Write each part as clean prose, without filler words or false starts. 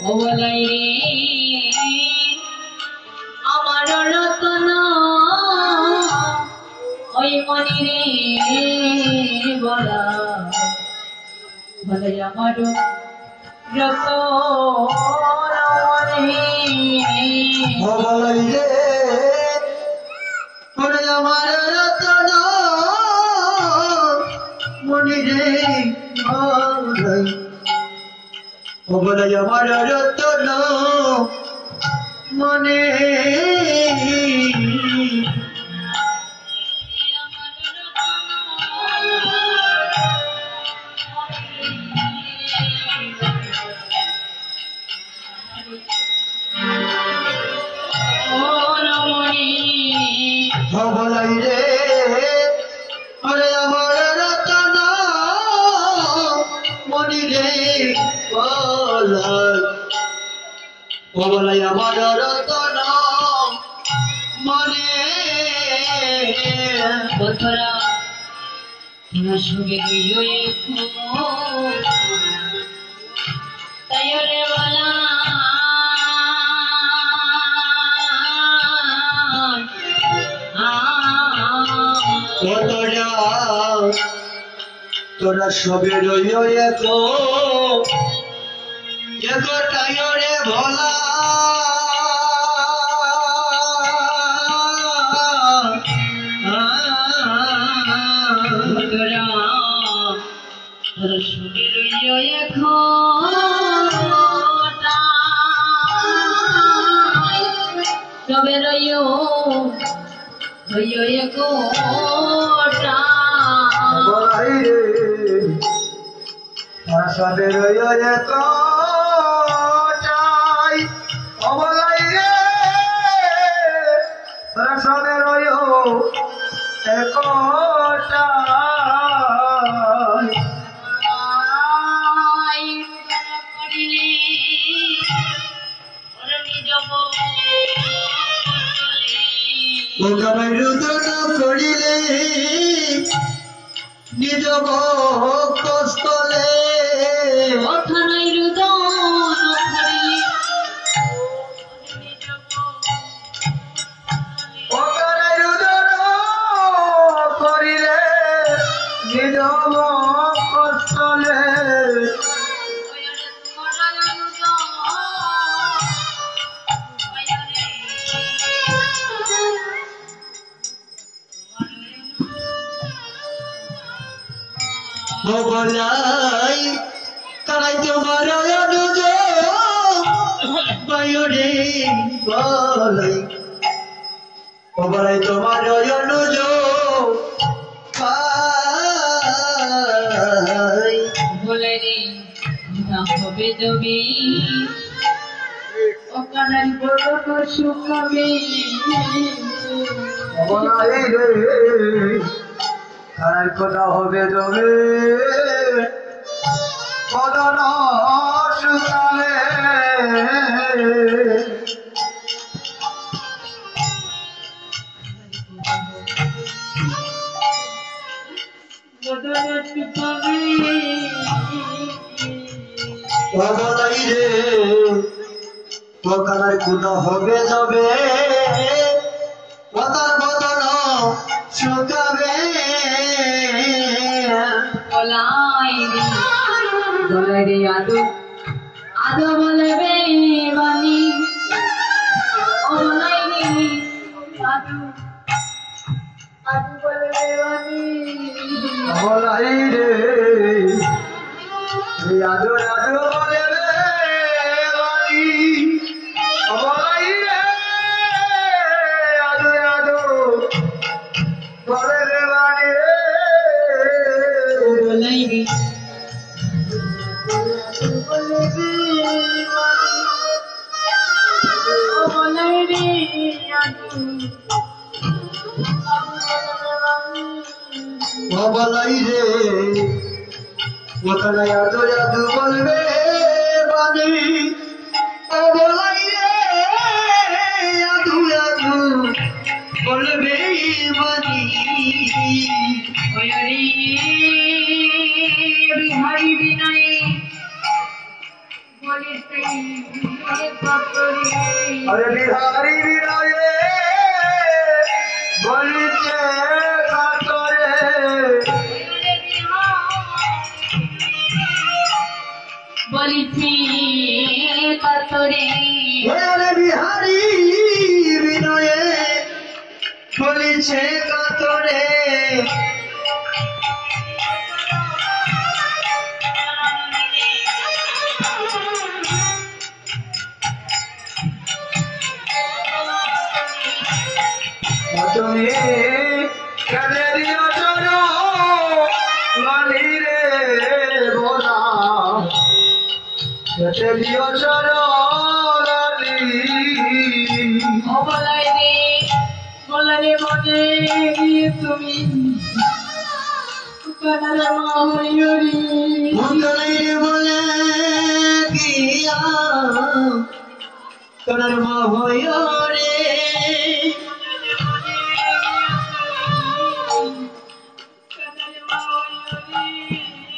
ও বলাই রে আমার রতন ওই মনি রে বলা বলাই আমার রতন ও বলাই রে ওরে আমার রতন মনি রে বলাই ও বলাই আমার রতন মনে বলাই রে ওরে আমার রতন মনি রে বলাই ও বলাই আমার রতন মনে বন্ধুরা তোমার সঙ্গে দুইও তাই রে বলা তোরা সবে রইও একটাই রে ভোলা তোরা সবে রইও সবে রইও বলাই রে তোরা সবে রইও একটাই ও বলাই রে তোরা সবে রইও একটাই ওখানে রুদন করিলে নিজ কষ্টলে ওখানে রুদন ওখানে রুদন করিলে নিজ কষ্টলে বলাই তারাই তোমার অনুজ বাইরে বলাই বলাই তোমার অনুজ বলে রে হবে জমি ওখানে বড় শুকাবে বলাই রে তারাই কথা হবে জমে কদন শুকালে বলাই রে ওখানে কোথা হবে যাবে কথার বদন শুকাবে বলাই রে আদো আদো বলবে বাণী ও বলাই রে আদো আদো বলবে বাণী বলাই রে আদো আদো বলবে বাণী বলাই রে আদো আদো বলবে বাণী বলাই রে বলাই রে ওখানে আদো আদো বলবে বাণী বলাই রে আদো আদো বলবে বাণী বিহারি বিনয় বলিস अरे बिहारी विनये बोलिचे कातरे बोलिছি কাতরে अरे बिहारी विनये बोलिचे कातरे তুমি কেনে দিও চলো মানি রে বোনা কেটে দিও চলো রানী বলারে মনে গিয়ে তুমি কানার মাহরি মঙ্গলে বলে গিয়া কানার মাহরি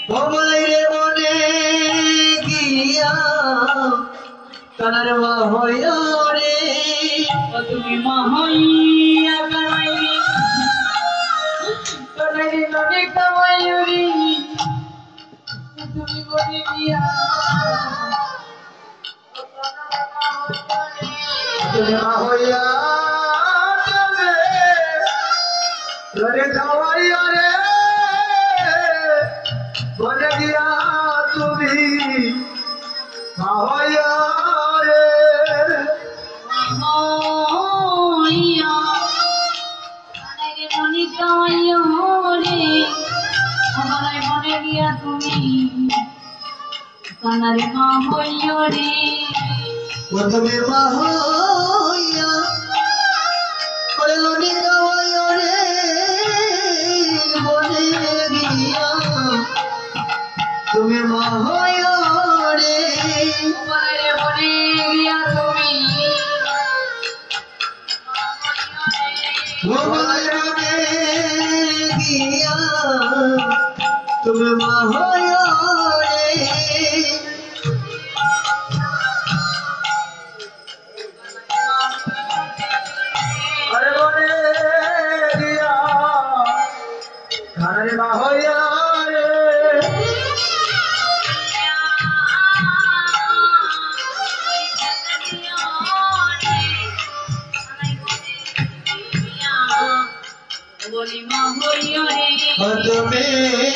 ভবলে মনে গিয়া কানার মাহরি তুমি মাহইয়া কানাইরে কানাইরে নদী কামাইরি তুমি বলে গিয়া তুমি মাহইয়া তুমি রে খাওয়াইয়া রে বলে দিয়া তুমি মাহইয়া রে মাহইয়া কানাইরে মনে কামাইও রে বলাই বলে গিয়া তুমি কানারে মাহইও রে তুমি মাহইয়া ওরে লনি কাওয়াইয়া রে বলে দিয়া তুমি মাহইয়া রে বলারে বলে গিয়া তুমি ভবলে গিয়া তুমি মাহইয়া রে अरे बोले दिया खाने माहौया रे বলি মাহইয়া রে तुम्हें